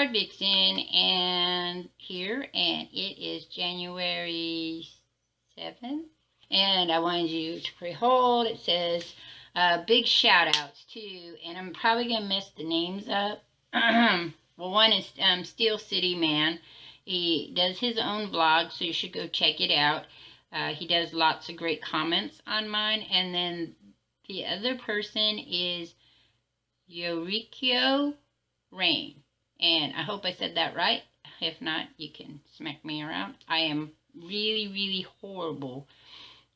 Shardvixen and it is January 7th. And I wanted you to pray hold. It says big shout outs to, and I'm probably going to mess the names up. Well, one is SteelcityMan. He does his own vlog, so you should go check it out. He does lots of great comments on mine. And then the other person is Yoriko Rayne. And I hope I said that right. If not, you can smack me around. I am really, really horrible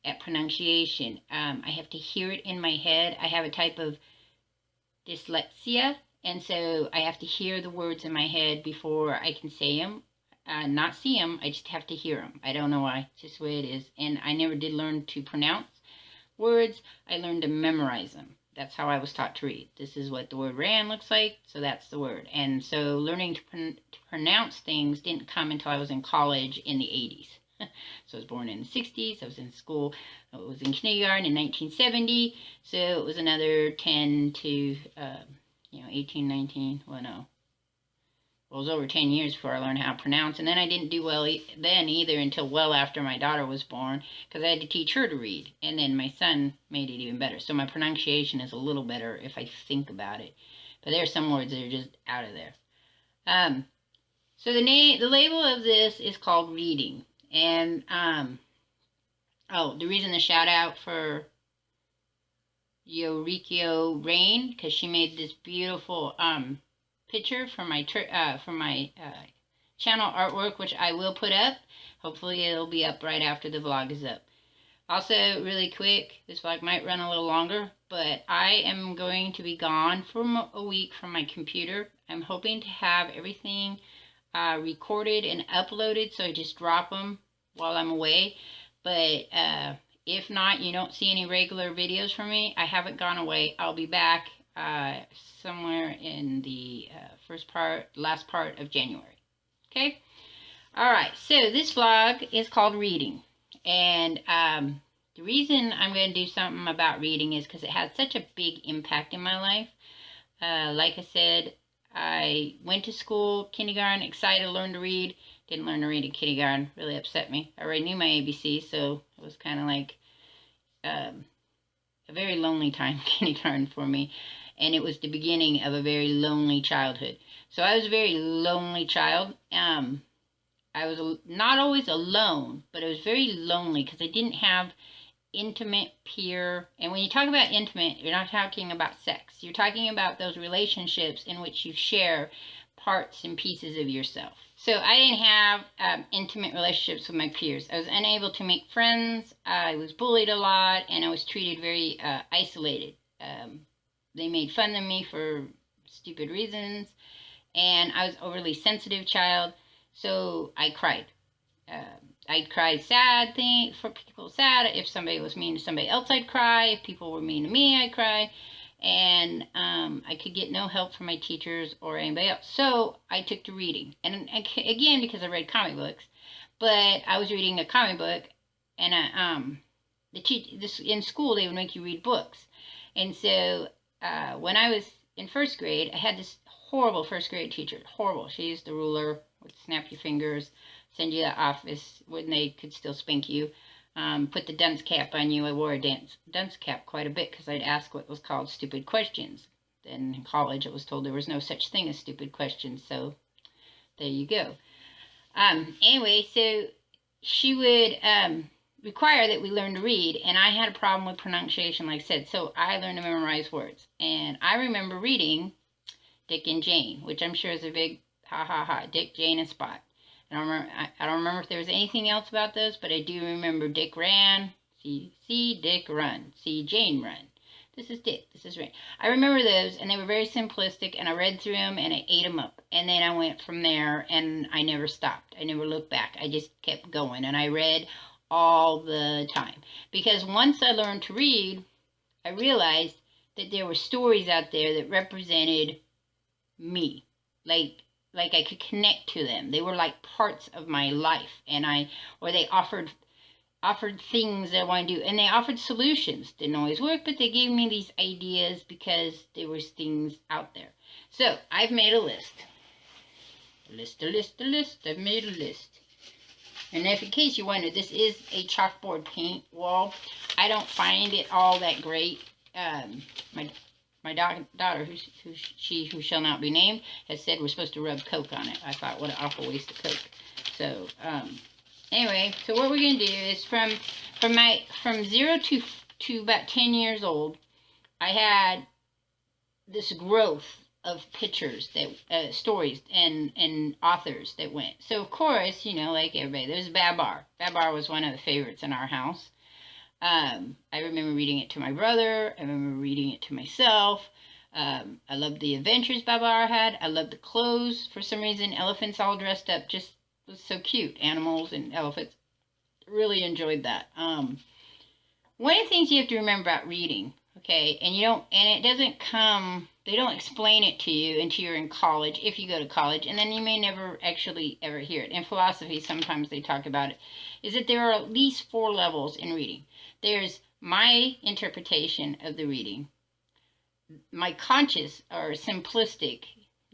at pronunciation. I have to hear it in my head. I have a type of dyslexia, and so I have to hear the words in my head before I can say them. Not see them, I just have to hear them. I don't know why, it's just the way it is. And I never did learn to pronounce words. I learned to memorize them. That's how I was taught to read. This is what the word ran looks like, so that's the word. And so learning to pronounce things didn't come until I was in college in the 80s. So I was born in the 60s. I was in school. I was in kindergarten in 1970. So it was another 10 to, 18, 19. Well, no. Well, it was over 10 years before I learned how to pronounce. And then I didn't do well then either until well after my daughter was born, because I had to teach her to read. And then my son made it even better. So my pronunciation is a little better if I think about it. But there are some words that are just out of there. So the label of this is called reading. And, the reason the shout out for Yoriko Rayne, because she made this beautiful, picture for my, channel artwork, which I will put up. Hopefully it'll be up right after the vlog is up. Also, really quick, this vlog might run a little longer, but I am going to be gone for a week from my computer. I'm hoping to have everything recorded and uploaded, so I just drop them while I'm away. But if not, you don't see any regular videos from me. I haven't gone away. I'll be back somewhere in the last part of January. Okay? Alright, so this vlog is called Reading. And the reason I'm going to do something about reading is because it has such a big impact in my life. Like I said, I went to school, kindergarten, excited to learn to read. Didn't learn to read in kindergarten. Really upset me. I already knew my ABC, so it was kind of like a very lonely time, kindergarten, for me. And it was the beginning of a very lonely childhood. So I was a very lonely child. I was not always alone, but I was very lonely because I didn't have intimate peer. And when you talk about intimate, you're not talking about sex. You're talking about those relationships in which you share parts and pieces of yourself. So I didn't have intimate relationships with my peers. I was unable to make friends. I was bullied a lot, and I was treated very isolated. They made fun of me for stupid reasons, and I was an overly sensitive child, so I cried. I'd cry sad things for people sad. If somebody was mean to somebody else, I'd cry. If people were mean to me, I'd cry. And I could get no help from my teachers or anybody else. So I took to reading. And again, because I read comic books. But I was reading a comic book, and in school, they would make you read books. And so when I was in first grade, I had this horrible first grade teacher. Horrible. She used the ruler, would snap your fingers, send you to the office when they could still spank you. Put the dunce cap on you. I wore a dunce cap quite a bit because I'd ask what was called stupid questions. Then in college, I was told there was no such thing as stupid questions, so there you go. Anyway, so she would require that we learn to read, and I had a problem with pronunciation, like I said, so I learned to memorize words. And I remember reading Dick and Jane, which I'm sure is a big ha-ha-ha, Dick, Jane, and Spot. I don't remember if there was anything else about those, but I do remember Dick ran. See Dick run. See Jane run. This is Dick. This is Rain. I remember those, and they were very simplistic, and I read through them, and I ate them up. And then I went from there, and I never stopped. I never looked back. I just kept going, and I read all the time. Because once I learned to read, I realized that there were stories out there that represented me. Like I could connect to them. They were like parts of my life, and they offered things that I want to do, and they offered solutions. Didn't always work, but they gave me these ideas because there was things out there. So I've made a list. A list. I've made a list. And if in case you wonder, this is a chalkboard paint wall. I don't find it all that great. My daughter, who shall not be named, has said we're supposed to rub Coke on it. I thought, what an awful waste of Coke. So, anyway, so what we're gonna do is from 0 to about 10 years old, I had this growth of pictures that stories and authors that went. So of course, you know, like everybody, there's Babar. Babar was one of the favorites in our house. I remember reading it to my brother. I remember reading it to myself. I loved the adventures Babar had. I loved the clothes. For some reason, elephants all dressed up just was so cute. Animals and elephants. Really enjoyed that. One of the things you have to remember about reading, okay, and it doesn't come, they don't explain it to you until you're in college, if you go to college, and then you may never actually ever hear it. In philosophy, sometimes they talk about it, is that there are at least 4 levels in reading. There's my interpretation of the reading, my conscious or simplistic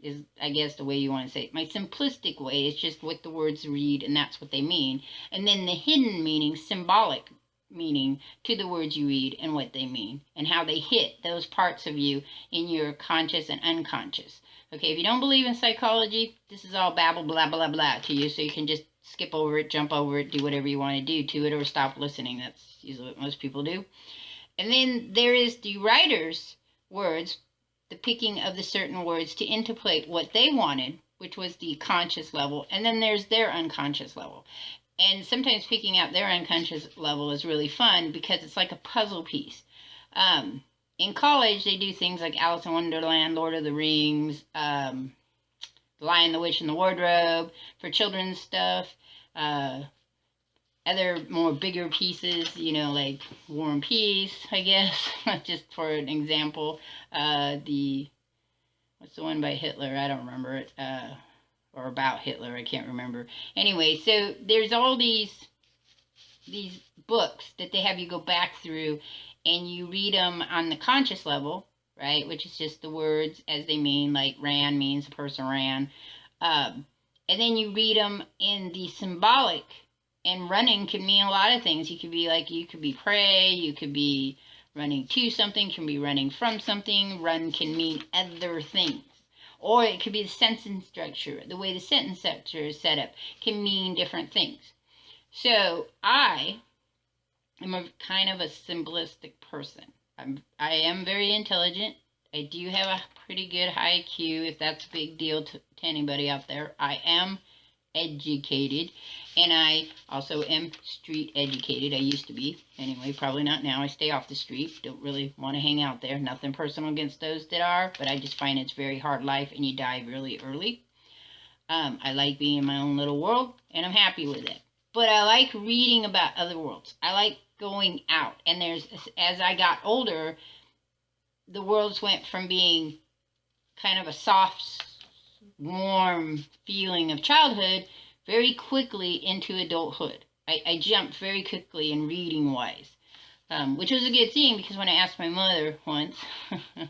is, I guess, the way you want to say it. My simplistic way is just what the words read, and that's what they mean. And then the hidden meaning, symbolic meaning to the words you read and what they mean and how they hit those parts of you in your conscious and unconscious. Okay, if you don't believe in psychology, this is all babble, blah, blah, blah to you, so you can just skip over it, jump over it, do whatever you want to do to it, or stop listening. That's usually what most people do. And then there is the writer's words, the picking of the certain words to interpolate what they wanted, which was the conscious level, and then there's their unconscious level. And sometimes picking out their unconscious level is really fun because it's like a puzzle piece. In college, they do things like Alice in Wonderland, Lord of the Rings, The Lion, the Witch, and the Wardrobe for children's stuff. Other more bigger pieces, you know, like War and Peace, I guess, just for an example. What's the one by Hitler? I don't remember it. Or about Hitler, I can't remember. Anyway, so there's all these books that they have you go back through, and you read them on the conscious level, right, which is just the words as they mean, like ran means a person ran. And then you read them in the symbolic, and running can mean a lot of things. You could be prey, you could be running to something, can be running from something. Run can mean other things. Or it could be the sentence structure. The way the sentence structure is set up can mean different things. So I am a kind of a simplistic person. I am very intelligent. I do have a pretty good high IQ, if that's a big deal to anybody out there. I am educated, and I also am street educated. I used to be. Anyway, probably not now. I stay off the street. Don't really want to hang out there. Nothing personal against those that are, but I just find it's very hard life, and you die really early. I like being in my own little world, and I'm happy with it. But I like reading about other worlds. I like going out, and as I got older, the worlds went from being kind of a soft, warm feeling of childhood very quickly into adulthood. I jumped very quickly in reading wise, which was a good thing, because when I asked my mother once,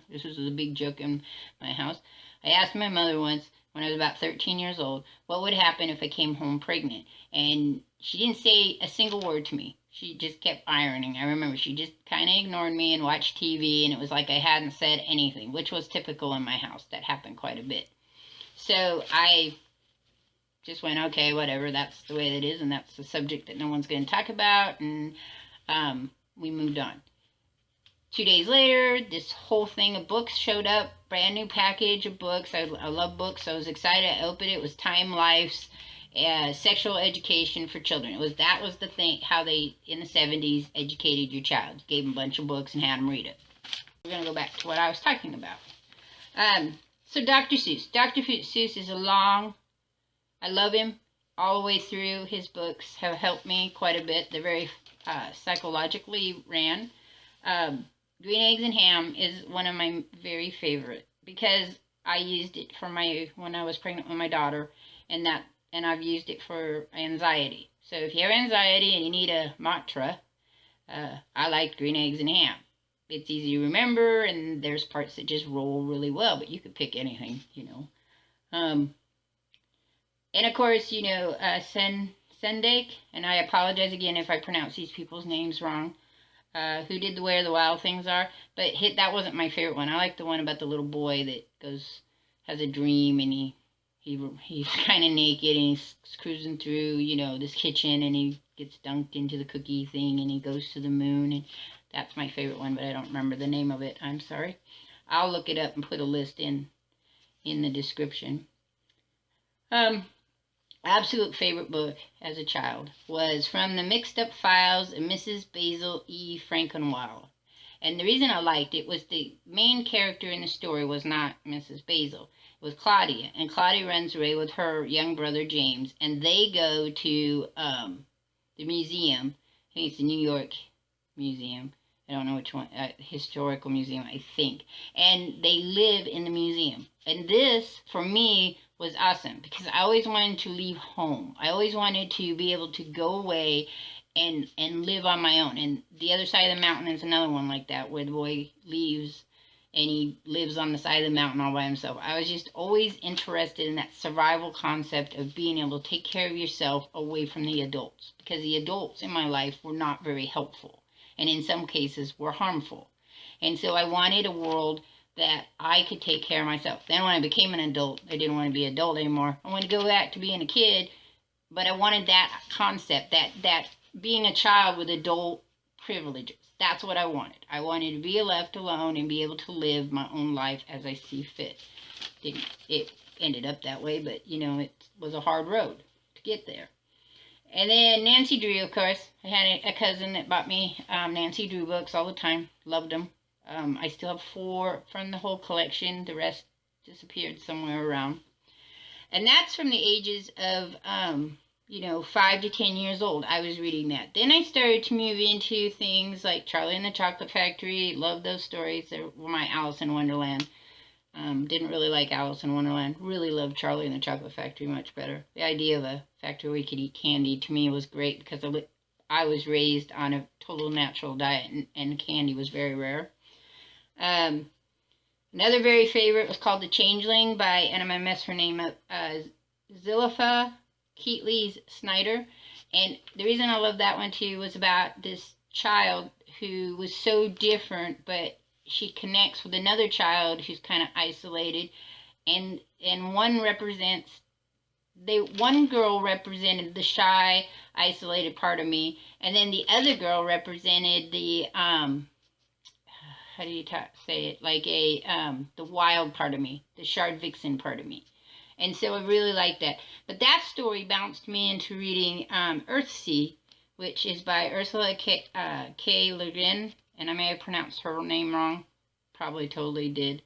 this was a big joke in my house, I asked my mother once when I was about 13 years old, what would happen if I came home pregnant? And she didn't say a single word to me. She just kept ironing. I remember she just kind of ignored me and watched TV, and it was like I hadn't said anything, which was typical in my house. That happened quite a bit. So I just went, okay, whatever, that's the way it is, and that's the subject that no one's going to talk about, and we moved on. 2 days later, this whole thing of books showed up, brand new package of books. I love books, so I was excited. I opened it. It was Time Life's Sexual Education for Children. That was the thing, how they, in the 70s, educated your child. Gave them a bunch of books and had them read it. We're going to go back to what I was talking about. So Dr. Seuss. Dr. Seuss is I love him all the way through. His books have helped me quite a bit. They're very psychologically ran. Green Eggs and Ham is one of my very favorite, because I used it for when I was pregnant with my daughter, and I've used it for anxiety. So if you have anxiety and you need a mantra, I like Green Eggs and Ham. It's easy to remember, and there's parts that just roll really well, but you could pick anything, you know. And of course, you know, Sendake, and I apologize again if I pronounce these people's names wrong, who did the Where the Wild Things Are, but that wasn't my favorite one. I like the one about the little boy that has a dream, and he's kind of naked, and he's cruising through, you know, this kitchen, and he gets dunked into the cookie thing, and he goes to the moon, and that's my favorite one, but I don't remember the name of it. I'm sorry. I'll look it up and put a list in the description. Absolute favorite book as a child was From the Mixed Up Files of Mrs. Basil E. Frankweiler. And the reason I liked it was the main character in the story was not Mrs. Basil. It was Claudia. And Claudia runs away with her young brother James. And they go to the museum. I think it's the New York Museum. I don't know which one. Historical Museum, I think. And they live in the museum. And this, for me, was awesome because I always wanted to leave home. I always wanted to be able to go away and live on my own. And the other side of the mountain is another one like that, where the boy leaves and he lives on the side of the mountain all by himself. I was just always interested in that survival concept of being able to take care of yourself away from the adults, because the adults in my life were not very helpful, and in some cases were harmful. And so I wanted a world that I could take care of myself. Then when I became an adult, I didn't want to be an adult anymore. I wanted to go back to being a kid, but I wanted that concept, that being a child with adult privileges. That's what I wanted. I wanted to be left alone and be able to live my own life as I see fit. It ended up that way, but, you know, it was a hard road to get there. And then Nancy Drew, of course. I had a cousin that bought me Nancy Drew books all the time. Loved them. I still have 4 from the whole collection. The rest disappeared somewhere around. And that's from the ages of, 5 to 10 years old. I was reading that. Then I started to move into things like Charlie and the Chocolate Factory. Loved those stories. They were my Alice in Wonderland. Didn't really like Alice in Wonderland. Really loved Charlie and the Chocolate Factory much better. The idea of a factory where we could eat candy to me was great because I was raised on a total natural diet, and candy was very rare. Another very favorite was called The Changeling by, and I'm going to mess her name up, Zilipha Keatley Snyder. And the reason I love that one too was about this child who was so different, but she connects with another child who's kind of isolated, and one girl represented the shy, isolated part of me, and then the other girl represented the how do you say it? Like the wild part of me, the Shardvixen part of me. And so I really like that. But that story bounced me into reading Earthsea, which is by Ursula K. Le Guin, and I may have pronounced her name wrong. Probably totally did.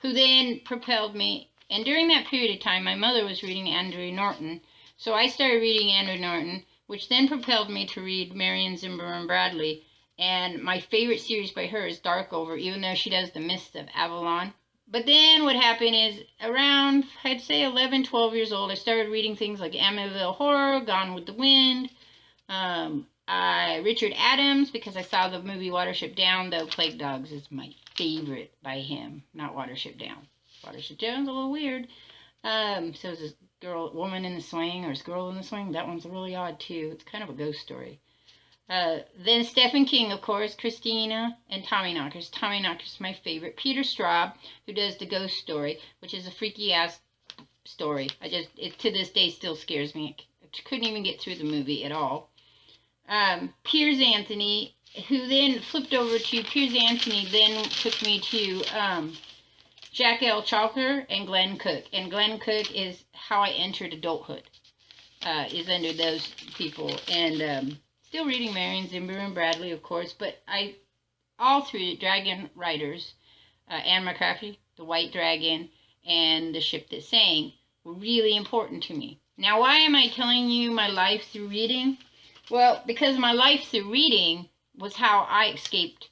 Who then propelled me. And during that period of time, my mother was reading Andrew Norton. So I started reading Andrew Norton, which then propelled me to read Marion Zimmerman Bradley. And my favorite series by her is Darkover, even though she does The Mists of Avalon. But then what happened is around, I'd say 11, 12 years old, I started reading things like Amityville Horror, Gone with the Wind, Richard Adams, because I saw the movie Watership Down, though Plague Dogs is my favorite by him, not Watership Down. Watership Down's a little weird. So is this woman in the swing, or this girl in the swing. That one's really odd too. It's kind of a ghost story. Then Stephen King, of course, Christina, and Tommyknockers. Tommyknockers is my favorite. Peter Straub, who does The Ghost Story, which is a freaky-ass story. It to this day still scares me. I couldn't even get through the movie at all. Piers Anthony, who then flipped over to Piers Anthony, then took me to Jack L. Chalker and Glenn Cook. And Glenn Cook is how I entered adulthood, is under those people. And still reading Marion Zimmerman Bradley, of course, but all through Dragon Riders, Anne McCraffy, The White Dragon, and The Ship That Sang were really important to me. Now, why am I telling you my life through reading? Well, because my life through reading was how I escaped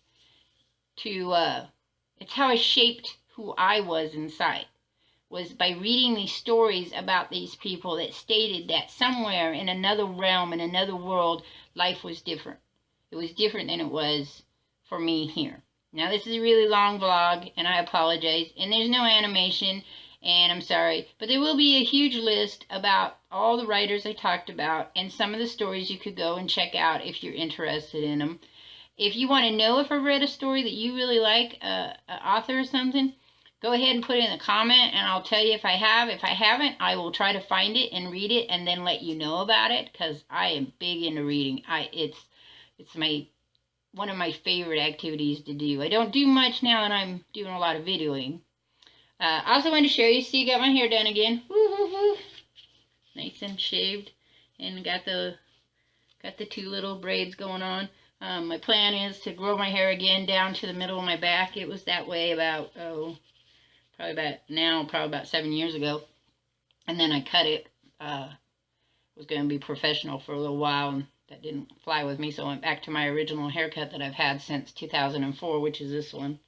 to, it's how I shaped who I was inside, was by reading these stories about these people that stated that somewhere in another realm, in another world, life was different. It was different than it was for me here. Now, this is a really long vlog, and I apologize. And there's no animation, And I'm sorry, but there will be a huge list about all the writers I talked about and some of the stories you could go and check out if you're interested in them. If you want to know if I've read a story that you really like, an author or something, go ahead and put it in the comment and I'll tell you if I have. If I haven't, I will try to find it and read it and then let you know about it, because I am big into reading. It's one of my favorite activities to do. I don't do much now that I'm doing a lot of videoing. I also wanted to show you, see, got my hair done again. Woo-hoo-hoo. Nice and shaved, and got the 2 little braids going on. My plan is to grow my hair again down to the middle of my back. It was that way about, probably about 7 years ago. And then I cut it. Was going to be professional for a little while, and that didn't fly with me, so I went back to my original haircut that I've had since 2004, which is this one.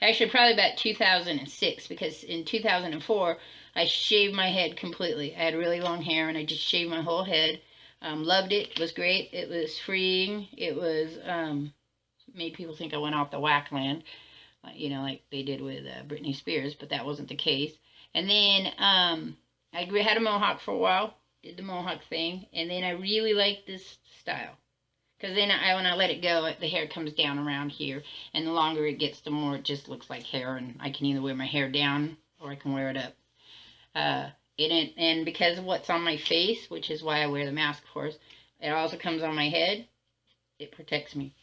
Actually, probably about 2006, because in 2004, I shaved my head completely. I had really long hair, and I just shaved my whole head. Loved it. It was great. It was freeing. It was, made people think I went off the whack land, you know, like they did with Britney Spears, but that wasn't the case. And then I had a mohawk for a while, did the mohawk thing, and then I really liked this style. Because then when I let it go, the hair comes down around here. And the longer it gets, the more it just looks like hair. And I can either wear my hair down or I can wear it up. And because of what's on my face, which is why I wear the mask, of course, it also comes on my head. It protects me.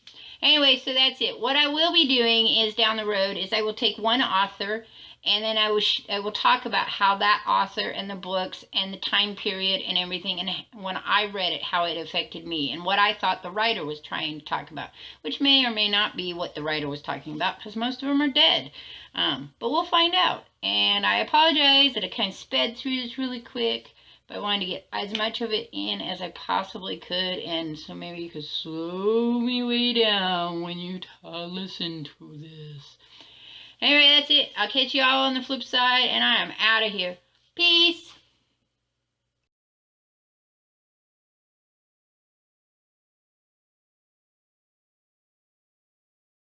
Anyway, so that's it. What I will be doing is down the road is I will take one author, and then I will talk about how that author and the books and the time period and everything, and when I read it, how it affected me, and what I thought the writer was trying to talk about, which may or may not be what the writer was talking about, because most of them are dead. But we'll find out. And I apologize that I kind of sped through this really quick, but I wanted to get as much of it in as I possibly could, and so maybe you could slow me way down when you listen to this. Anyway, that's it. I'll catch you all on the flip side, and I am out of here. Peace.